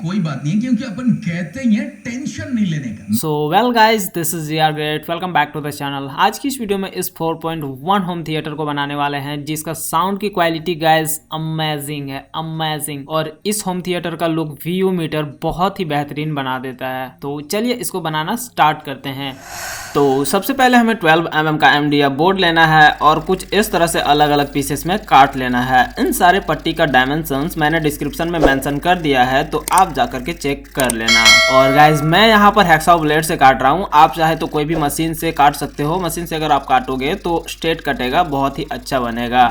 कोई बात नहीं है, क्योंकि अपन कहते ही हैं टेंशन नहीं लेने का। So well guys, this is यार great, welcome back to the channel. आज की इस वीडियो में इस 4.1 होम थिएटर को बनाने वाले हैं, जिसका साउंड की क्वालिटी गाइज अमेजिंग है, अमेजिंग। और इस होम थिएटर का लुक व्यू मीटर बहुत ही बेहतरीन बना देता है। तो चलिए इसको बनाना स्टार्ट करते हैं। तो सबसे पहले हमें 12 mm का MDF बोर्ड लेना है और कुछ इस तरह से अलग अलग पीसेस में काट लेना है। इन सारे पट्टी का डायमेंशंस मैंने डिस्क्रिप्शन में मेंशन कर दिया है, तो आप जाकर के चेक कर लेना। और गाइज मैं यहाँ पर हैक्सॉ ब्लेड से काट रहा हूँ, आप चाहे तो कोई भी मशीन से काट सकते हो। मशीन से अगर आप काटोगे तो स्ट्रेट कटेगा, बहुत ही अच्छा बनेगा।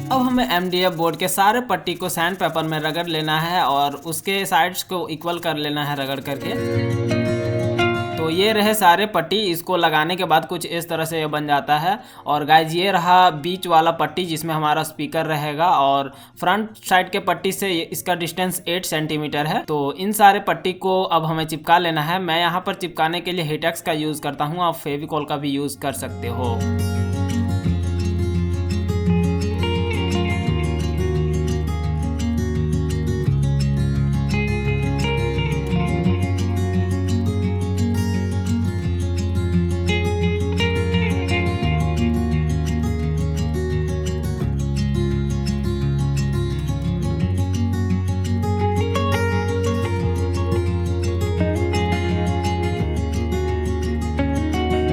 अब हमें MDF बोर्ड के सारे पट्टी को सैंड पेपर में रगड़ लेना है और उसके साइड्स को इक्वल कर लेना है रगड़ करके। तो ये रहे सारे पट्टी, इसको लगाने के बाद कुछ इस तरह से ये बन जाता है। और गाइज ये रहा बीच वाला पट्टी जिसमें हमारा स्पीकर रहेगा, और फ्रंट साइड के पट्टी से इसका डिस्टेंस 8 सेंटीमीटर है। तो इन सारे पट्टी को अब हमें चिपका लेना है। मैं यहाँ पर चिपकाने के लिए हिटेक्स का यूज़ करता हूँ, आप फेविकॉल का भी यूज़ कर सकते हो।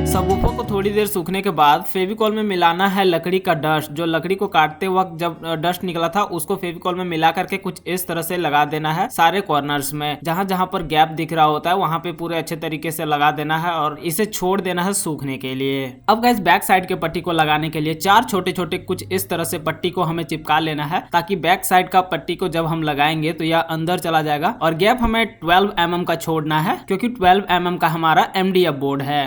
सबवूफर को थोड़ी देर सूखने के बाद फेविकॉल में मिलाना है लकड़ी का डस्ट। जो लकड़ी को काटते वक्त जब डस्ट निकला था उसको फेविकॉल में मिला करके कुछ इस तरह से लगा देना है सारे कॉर्नर्स में। जहां जहां पर गैप दिख रहा होता है वहां पे पूरे अच्छे तरीके से लगा देना है और इसे छोड़ देना है सूखने के लिए। अब गाइस बैक साइड के पट्टी को लगाने के लिए 4 छोटे छोटे कुछ इस तरह से पट्टी को हमें चिपका लेना है, ताकि बैक साइड का पट्टी को जब हम लगाएंगे तो यह अंदर चला जाएगा। और गैप हमें 12 mm का छोड़ना है, क्योंकि 12 mm का हमारा MDF बोर्ड है।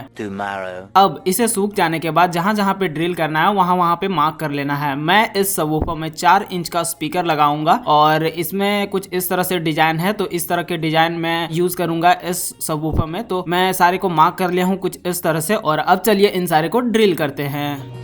अब इसे सूख जाने के बाद जहां जहां पे ड्रिल करना है वहां वहां पे मार्क कर लेना है। मैं इस सबवूफर में 4 इंच का स्पीकर लगाऊंगा और इसमें कुछ इस तरह से डिजाइन है, तो इस तरह के डिजाइन में यूज करूंगा इस सबवूफर में। तो मैं सारे को मार्क कर लिया हूं कुछ इस तरह से, और अब चलिए इन सारे को ड्रिल करते हैं।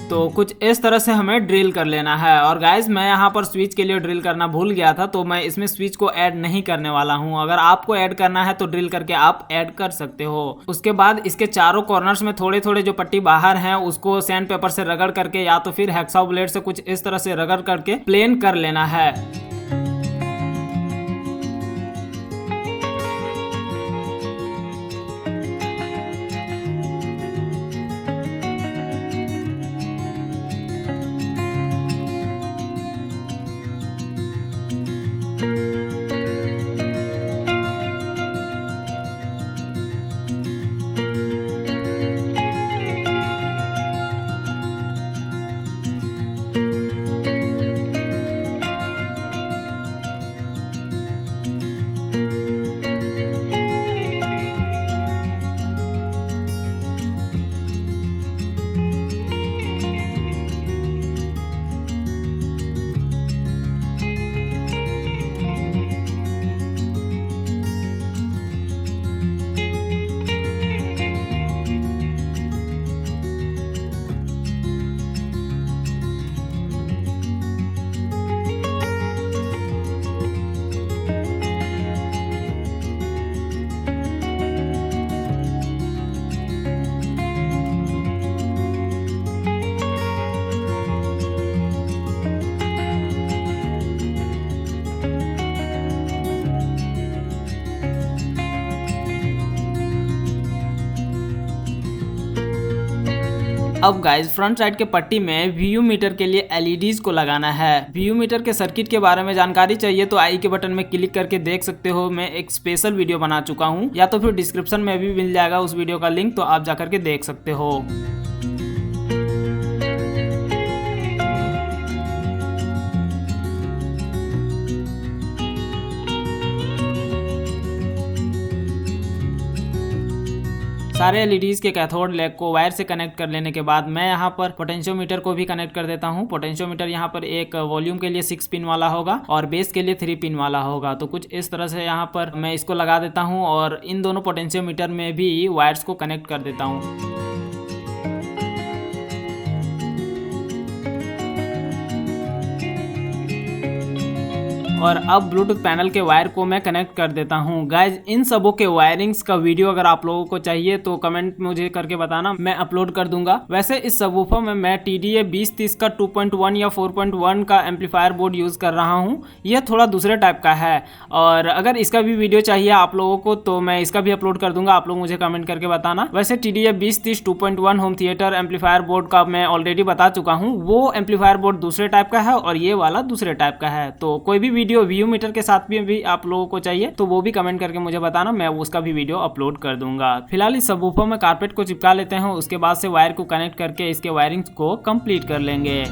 तो कुछ इस तरह से हमें ड्रिल कर लेना है। और गाइज मैं यहाँ पर स्विच के लिए ड्रिल करना भूल गया था, तो मैं इसमें स्विच को ऐड नहीं करने वाला हूँ। अगर आपको ऐड करना है तो ड्रिल करके आप ऐड कर सकते हो। उसके बाद इसके चारों कॉर्नर्स में थोड़े थोड़े जो पट्टी बाहर हैं उसको सैंड पेपर से रगड़ करके या तो फिर हैक्सॉ ब्लेड से कुछ इस तरह से रगड़ करके प्लेन कर लेना है। अब गाइज फ्रंट साइड के पट्टी में VU मीटर के लिए LEDs को लगाना है। VU मीटर के सर्किट के बारे में जानकारी चाहिए तो आई के बटन में क्लिक करके देख सकते हो, मैं एक स्पेशल वीडियो बना चुका हूँ, या तो फिर डिस्क्रिप्शन में भी मिल जाएगा उस वीडियो का लिंक, तो आप जाकर के देख सकते हो। सारे LEDs के कैथोड लेग को वायर से कनेक्ट कर लेने के बाद मैं यहाँ पर पोटेंशियोमीटर को भी कनेक्ट कर देता हूँ। पोटेंशियोमीटर यहाँ पर एक वॉल्यूम के लिए 6 पिन वाला होगा और बेस के लिए 3 पिन वाला होगा। तो कुछ इस तरह से यहाँ पर मैं इसको लगा देता हूँ और इन दोनों पोटेंशियोमीटर में भी वायर्स को कनेक्ट कर देता हूँ। और अब ब्लूटूथ पैनल के वायर को मैं कनेक्ट कर देता हूँ। गाइज इन सबों के वायरिंग्स का वीडियो अगर आप लोगों को चाहिए तो कमेंट मुझे करके बताना, मैं अपलोड कर दूंगा। वैसे इस सबवूफर में मैं TDA 2030 का 2.1 या 4.1 का एम्पलीफायर बोर्ड यूज कर रहा हूँ। यह थोड़ा दूसरे टाइप का है और अगर इसका भी वीडियो चाहिए आप लोगों को तो मैं इसका भी अपलोड कर दूंगा, आप लोग मुझे कमेंट करके बताना। वैसे TDA 2030 2.1 home theatre amplifier board का मैं ऑलरेडी बता चुका हूँ, वो एम्पलीफायर बोर्ड दूसरे टाइप का है और ये वाला दूसरे टाइप का है। तो कोई भी वीडियो VU मीटर के साथ भी आप लोगों को चाहिए तो वो भी कमेंट करके मुझे बताना, मैं उसका भी वीडियो अपलोड कर दूंगा। फिलहाल इस सबवूफर में कारपेट को चिपका लेते हैं, उसके बाद से वायर को कनेक्ट करके इसके वायरिंग को कंप्लीट कर लेंगे।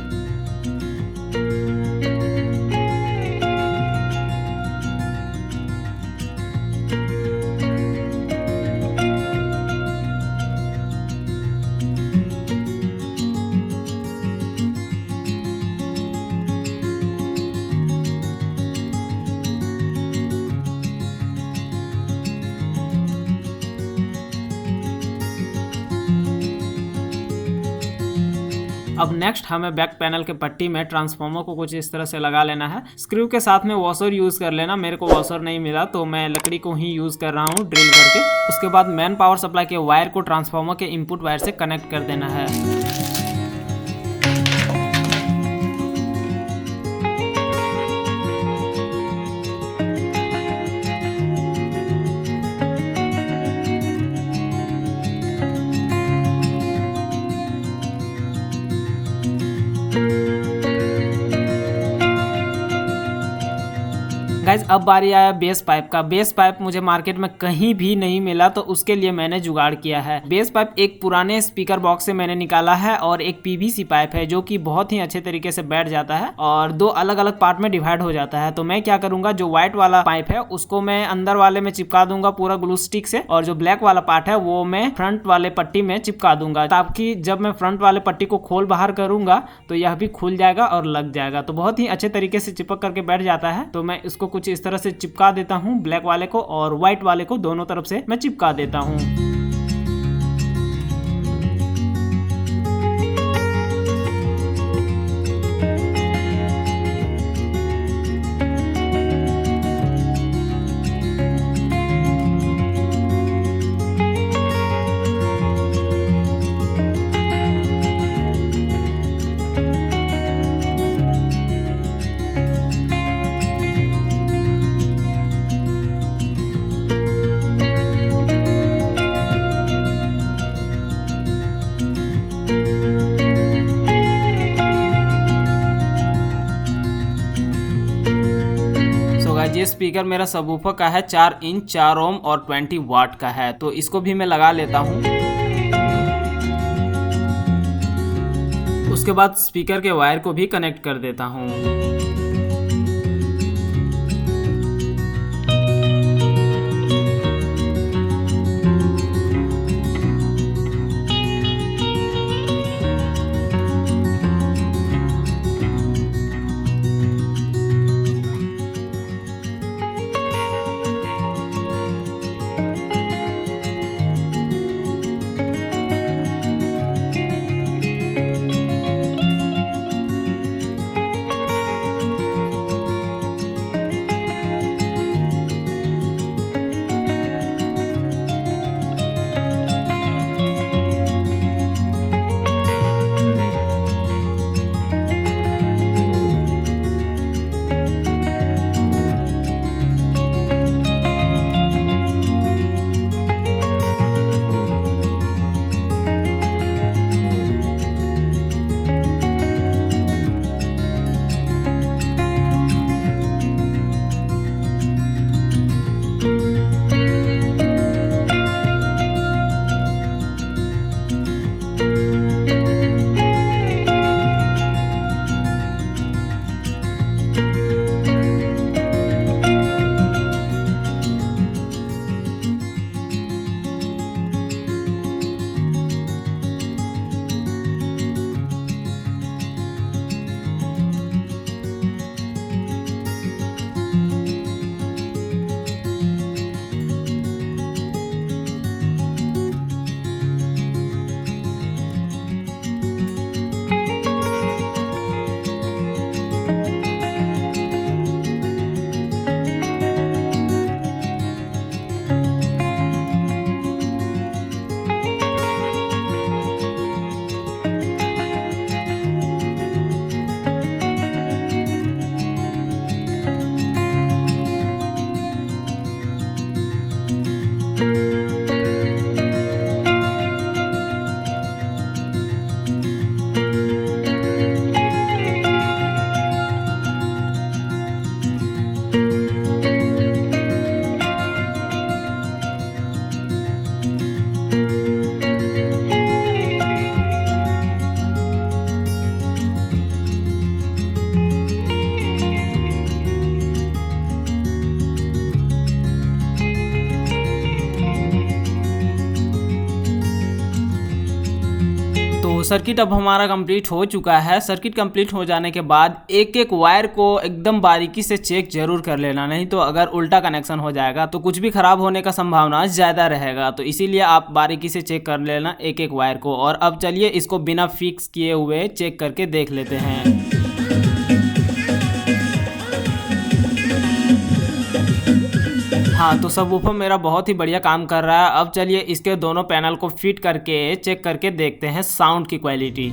अब नेक्स्ट हमें बैक पैनल के पट्टी में ट्रांसफार्मर को कुछ इस तरह से लगा लेना है। स्क्रू के साथ में वॉशर यूज कर लेना, मेरे को वॉशर नहीं मिला तो मैं लकड़ी को ही यूज कर रहा हूँ ड्रिल करके। उसके बाद मेन पावर सप्लाई के वायर को ट्रांसफार्मर के इनपुट वायर से कनेक्ट कर देना है। गाइज अब बारी आया बेस पाइप का। बेस पाइप मुझे मार्केट में कहीं भी नहीं मिला तो उसके लिए मैंने जुगाड़ किया है। बेस पाइप एक पुराने स्पीकर बॉक्स से मैंने निकाला है और एक PVC पाइप है जो कि बहुत ही अच्छे तरीके से बैठ जाता है और दो अलग अलग पार्ट में डिवाइड हो जाता है। तो मैं क्या करूंगा, जो व्हाइट वाला पाइप है उसको मैं अंदर वाले में चिपका दूंगा पूरा ग्लू स्टिक से, और जो ब्लैक वाला पार्ट है वो मैं फ्रंट वाले पट्टी में चिपका दूंगा, ताकि जब मैं फ्रंट वाले पट्टी को खोल बाहर करूंगा तो यह भी खुल जाएगा और लग जाएगा। तो बहुत ही अच्छे तरीके से चिपक करके बैठ जाता है। तो मैं इसको कुछ इस तरह से चिपका देता हूं, ब्लैक वाले को और व्हाइट वाले को दोनों तरफ से मैं चिपका देता हूं। ये स्पीकर मेरा सबवूफर का है, 4 इंच 4 ओम और 20 वाट का है। तो इसको भी मैं लगा लेता हूं। उसके बाद स्पीकर के वायर को भी कनेक्ट कर देता हूं। तो सर्किट अब हमारा कंप्लीट हो चुका है। सर्किट कंप्लीट हो जाने के बाद एक एक वायर को एकदम बारीकी से चेक जरूर कर लेना, नहीं तो अगर उल्टा कनेक्शन हो जाएगा तो कुछ भी खराब होने का संभावना ज़्यादा रहेगा। तो इसीलिए आप बारीकी से चेक कर लेना एक एक वायर को। और अब चलिए इसको बिना फिक्स किए हुए चेक करके देख लेते हैं। हाँ, तो सबवूफर मेरा बहुत ही बढ़िया काम कर रहा है। अब चलिए इसके दोनों पैनल को फिट करके चेक करके देखते हैं साउंड की क्वालिटी।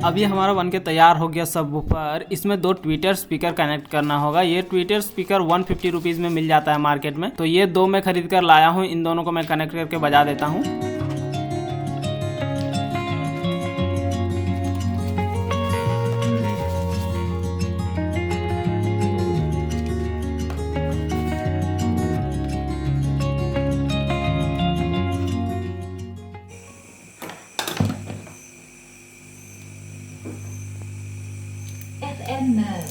अब ये हमारा बनके तैयार हो गया सबवूफर। इसमें 2 ट्विटर स्पीकर कनेक्ट करना होगा। ये ट्विटर स्पीकर 150 रुपीज़ में मिल जाता है मार्केट में। तो ये 2 मैं खरीद कर लाया हूँ। इन दोनों को मैं कनेक्ट करके बजा देता हूँ। FM mode.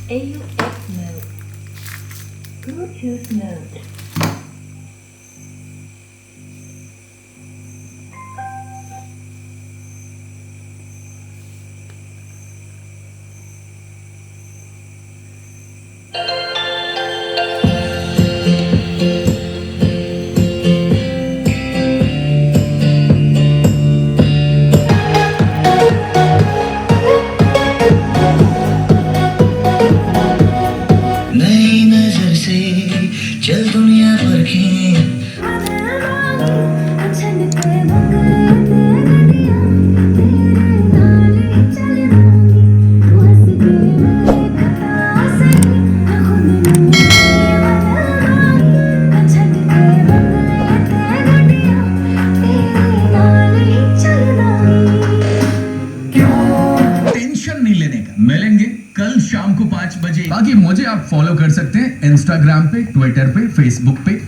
AUX mode. Bluetooth mode. नई नजर से चल दुनिया परखें। टेंशन नहीं लेने का। मिलेंगे कल शाम को 5 बजे। बाकी मुझे आप फॉलो कर सकते हैं इंस्टाग्राम पे, ट्विटर पे, फेसबुक पे।